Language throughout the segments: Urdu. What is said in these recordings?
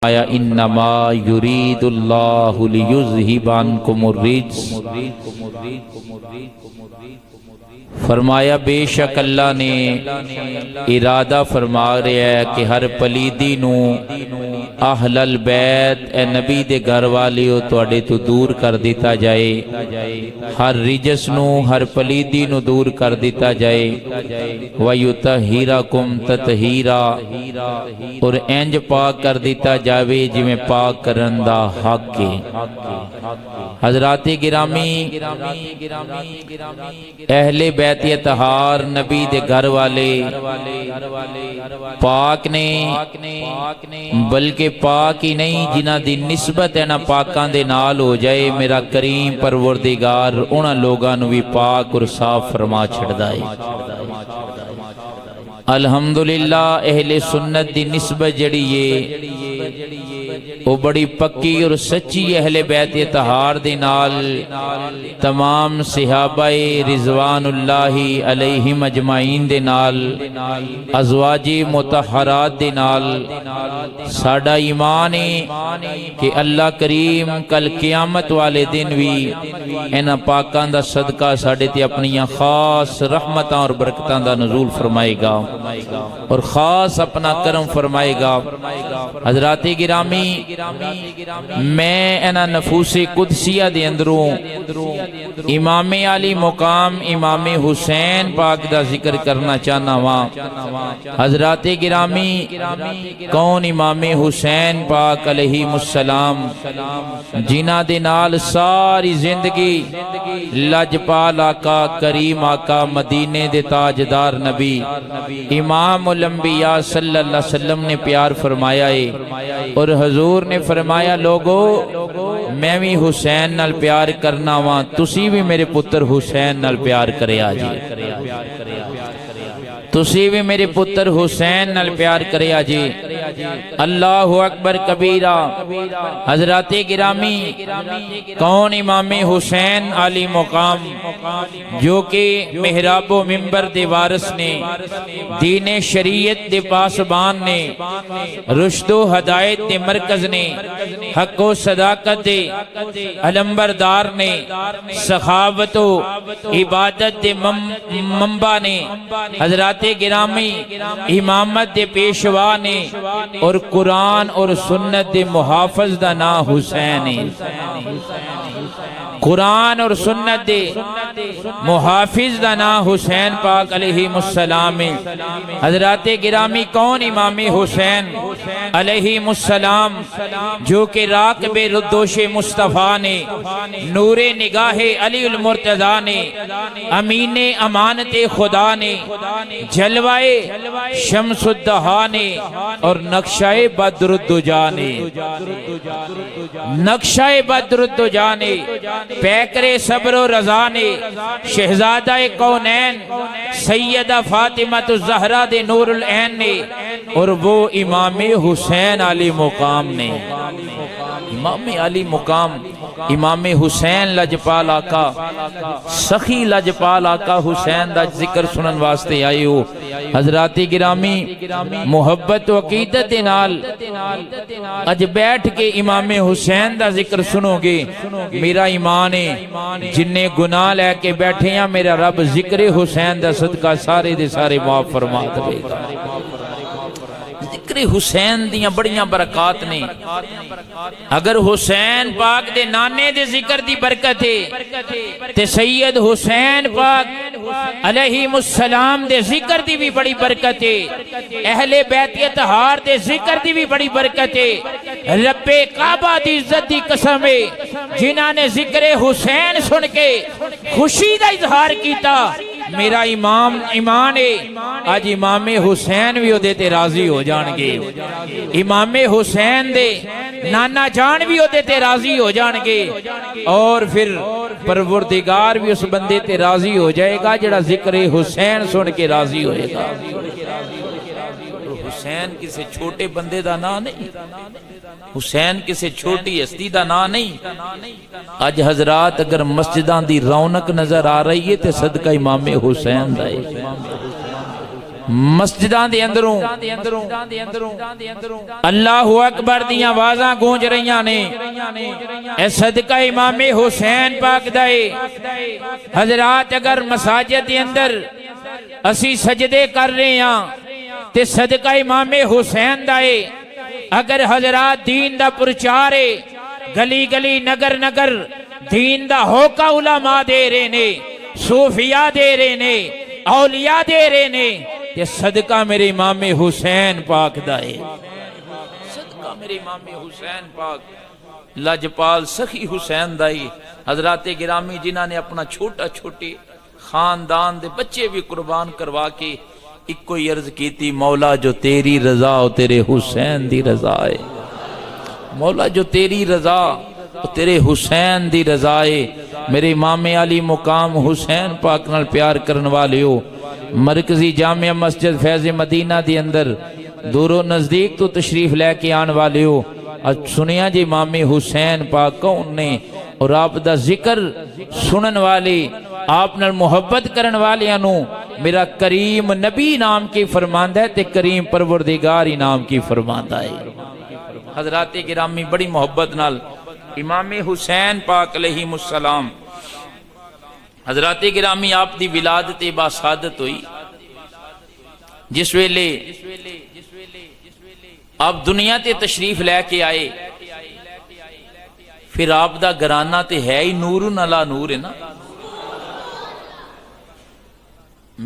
آیا انما یرید اللہ لیذہب عنکم الرجس، فرمایا بے شک اللہ نے ارادہ فرما رہا ہے کہ ہر پلیدی نو اہل البیت اے نبی دے گھر والیو تواڈے تو دور کر دیتا جائے، ہر رجس نو ہر پلیدی نو دور کر دیتا جائے، وَيُطَهِّرَكُمْ تَطْهِيرًا، اور انج پاک کر دیتا جاوے جی میں پاک کرن دا حق ہے۔ حضرات گرامی، اہل بیت اطہار نبی دے گھر والے پاک نے، بلکہ پاک ہی نہیں جنہ دی نسبت ہے نا پاکاں دے نال ہو جائے، میرا کریم پروردگار انہاں لوگاں نو بھی پاک اور صاف فرما چھڑدا ہے۔ الحمدللہ اہل سنت دی نسبت جڑی ہے وہ بڑی پکی اور سچی اہل بیت اطہار دے نال تمام صحابہ رضوان اللہ علیہم اجمعین دے نال ازواج مطہرات دے نال ساڈا ایمان ہے کہ اللہ کریم کل قیامت والے دن بھی انہاں پاکاں دا صدقہ ساڈے تے اپنیاں خاص رحمتاں اور برکتاں دا نزول فرمائے گا اور خاص اپنا کرم فرمائے گا۔ حضرات گرامی، میں انہاں نفوس قدسیہ دے اندروں امام علی مقام امام حسین پاک دا ذکر کرنا چاہنا ہاں۔ حضرات گرامی، کون امام حسین پاک علیہ السلام جنہ دے نال ساری زندگی لجپال آقا، کریم آقا، مدینے دے تاجدار نبی امام الانبیاء صلی اللہ علیہ وسلم نے پیار فرمایا ہے، اور حضور نے فرمایا لوگو میں بھی حسین نال پیار کرنا ہاں، تسی بھی میرے پتر حسین نال پیار کرے آجی، تسی بھی میرے پتر حسین نال پیار کرے آجی۔ اللہ اکبر کبیرہ۔ حضرات گرامی، کون امام حسین علی مقام جو کہ محراب و منبر دے وارث نے، دین شریعت دے پاسبان نے، رشد و ہدایت دے مرکز نے، حق و صداقت دے علمبردار نے، سخاوت و عبادت دے منبع نے، حضرات گرامی امامت دے پیشوا نے، اور قرآن اور سنت دے محافظ دا نام حسین ہے۔ قرآن اور سنت دے محافظ دا نام حسین پاک علیہ السلام ہے۔ حضرات گرامی، کون امام حسین علیہ السلام جو کہ راکب ردوش مصطفیٰ نے، نور نگاہ علی المرتضیٰ نے، امین امانت خدا نے، جلوائے شمس الدہا نے، اور نقشہ بدر الدجا نے، نقشہ بدر الدجا نے، پیکر صبر و رضا نے، شہزادہ کونین سیدہ فاطمہ الزہرا دے نور العین نے، اور وہ امام حسین علی مقام نے۔ امام علی مقام امام حسین لجپال آقا، سخی لجپال آقا حسین دا ذکر سنن واسطے آئے ہو۔ حضرات گرامی، محبت و عقیدت نال اج بیٹھ کے امام حسین دا ذکر سنو گے، میرا ایمان ہے جن نے گناہ لے کے بیٹھے ہیں میرا رب ذکر حسین دا صدقہ سارے دے سارے معاف فرما دے گا۔ ذکر حسین دیاں بڑیاں برکات نے۔ اگر حسین پاک دے نانے دے ذکر دی برکت ہے تے سید حسین پاک علیہ السلام دے ذکر دی بھی بڑی برکت ہے، اہل بیت اطہار دے ذکر دی بھی بڑی برکت ہے۔ رب کعبہ دی عزت دی قسم ہے جنہاں نے ذکر حسین سن کے خوشی دا اظہار کیتا، میرا ایمان ہے آج امام حسین بھی ہوتے تے راضی ہو جان گے، امام حسین دے نانا جان بھی ہوتے تے راضی ہو جان گے، اور پھر پروردگار بھی اس بندے تے راضی ہو جائے گا جڑا ذکر حسین سن کے راضی ہوئے گا۔ حسین کسی چھوٹے بندے دا نام نہیں، حسین کسی چھوٹی ہستی دا نام نہیں۔ اج حضرات اگر مسجداں دی رونق نظر آ رہی ہے تے صدقہ امام حسین دا ہے۔ مسجداں دے اندروں اللہ اکبر دیاں آوازاں گونج رہیاں نے، اے صدقہ امام حسین پاک دائے۔ حضرات اگر مساجد دے اندر اسی سجدے کر رہے ہیں تے صدقہ امام حسین دائے۔ اگر حضرات دین دا پرچارے گلی گلی نگر نگر دین دا ہوکا علماء دے رہے نے، صوفیاء دے رہے نے، اولیاء دے رہے نے، تے صدقہ میرے امام حسین پاک دائے، صدقہ میرے امام حسین پاک لاجپال سخی حسین دائی۔ حضرات گرامی جنہاں نے اپنا چھوٹا چھوٹے خاندان دے بچے بھی قربان کروا کے ایک کوئی عرض کی تھی، مولا جو تیری رضا و تیرے حسین دی رضا ہے، مولا جو تیری رضا و تیرے حسین دی رضا ہے۔ میرے امام علی مقام حسین پاک نال پیار کرن والے ہو، مرکزی جامعہ مسجد فیض مدینہ دی اندر دور و نزدیک تو تشریف لے کے آن والے ہو، سنیا جی امام حسین پاک کون نے، اور آپ دا ذکر سنن والے، آپ نال محبت کرن والے انو میرا کریم نبی نام کی فرماندہ ہے تے کریم پروردگار نام کی فرماندہ ہے۔ حضرات گرامی بڑی محبت نال امام حسین پاک علیہ السلام، حضرات گرامی آپ دی ولادت باسعادت ہوئی جس ویلے آپ دنیا تے تشریف لے کے آئے، پھر آپ دا گھرانہ تے ہے ہی نور علی نور ہے نا۔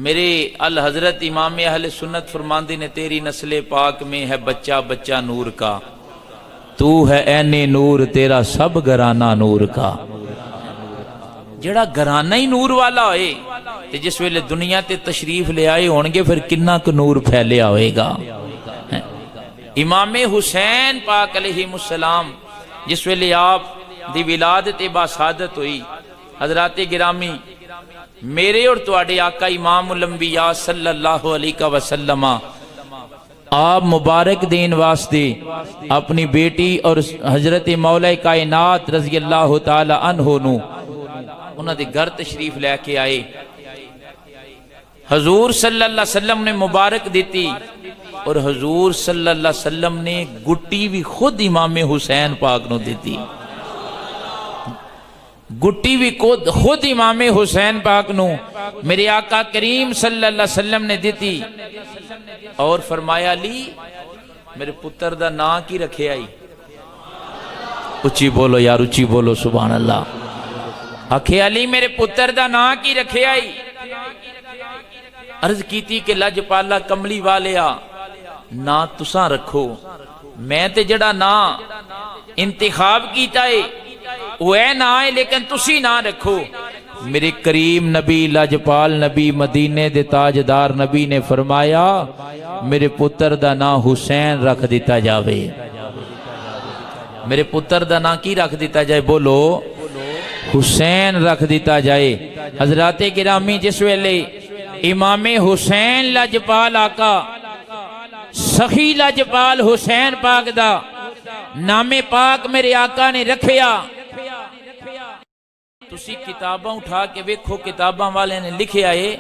میرے الحضرت امام اہل سنت فرماندے نے تیری نسل پاک میں ہے بچہ بچہ نور کا، تو ہے این نور تیرا سب گھرانہ نور کا۔ جڑا گھرانہ ہی نور والا ہوئے تے جس ویلے دنیا تے تشریف لے آئے ہونگے پھر کنہ کو نور پھیلیا ہوئے گا۔ امام حسین پاک علیہ السلام جس ویلے آپ دی ولادت باسعادت ہوئی، حضرات گرامی میرے اور تواڈے آقا امام الانبیاء صلی اللہ علیہ وسلم آپ مبارک دین واسطے اپنی بیٹی اور حضرت مولا کائنات رضی اللہ تعالی عنہ نو انہاں دے گھر تشریف لے کے آئے۔ حضور صلی اللہ علیہ وسلم نے مبارک دیتی اور حضور صلی اللہ علیہ وسلم نے گٹی بھی خود امام حسین پاک نو دیتی، گٹی بھی خود امام حسین پاک نو میرے آقا کریم صلی اللہ علیہ وسلم نے دیتی، اور فرمایا علی میرے پتر دا نا کی رکھے آئی، اچھی بولو یار اچھی بولو سبحان اللہ، آکھے علی میرے پتر دا نا کی رکھے آئی۔ عرض کیتی کہ لج پالا کملی والیا نا تساں رکھو، میں تے جڑا نا انتخاب کیتا ہے وہ اے نا ہے لیکن تسی نا رکھو۔ میرے کریم نبی لاجپال نبی مدینے دے تاجدار نبی نے فرمایا میرے پتر دا نا حسین رکھ دیتا جاوے، میرے پتر دا نا کی رکھ دیتا جائے، بولو حسین رکھ دیتا جائے۔ حضرات گرامی جس ویلے امام حسین لاجپال آقا سخی لاجپال حسین پاک دا نام پاک میرے آقا نے رکھیا، تسی کتاباں اٹھا کے ویکھو کتاباں والے نے لکھے آئے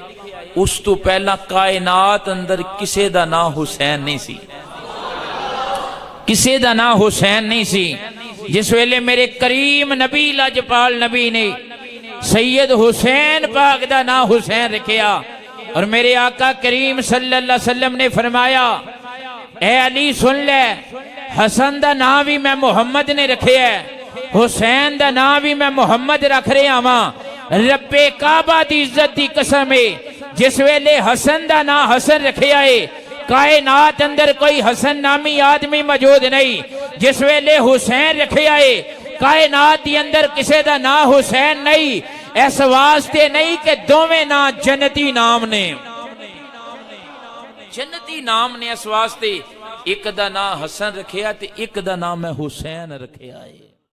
اس تو پہلا کائنات اندر کسے دا نا حسین نہیں سی، کسے دا نا حسین نہیں سی۔ جس ویلے میرے کریم نبی لاجپال نبی نے سید حسین پاک دا نا حسین رکھیا، اور میرے آقا کریم صلی اللہ علیہ وسلم نے فرمایا اے علی سن لے، حسن دا نا بھی میں محمد نے رکھے ہے، حسین دا نا بھی میں محمد رکھ رہے ہاں۔ رب کعبہ دی عزت دی قسم ہے جس ویلے حسن دا نا حسن رکھے آئے کائنات اندر کوئی حسن نامی آدمی موجود نہیں، جس ویلے حسین رکھے آئے کائنات دی اندر کسے دا نا حسین نہیں، اس واسطے نہیں کہ دوویں نا جنتی نام نے، جنتی نام نے، اس واسطے ایک دا نا حسن رکھیا تے ایک دا نام حسین رکھیا ہے۔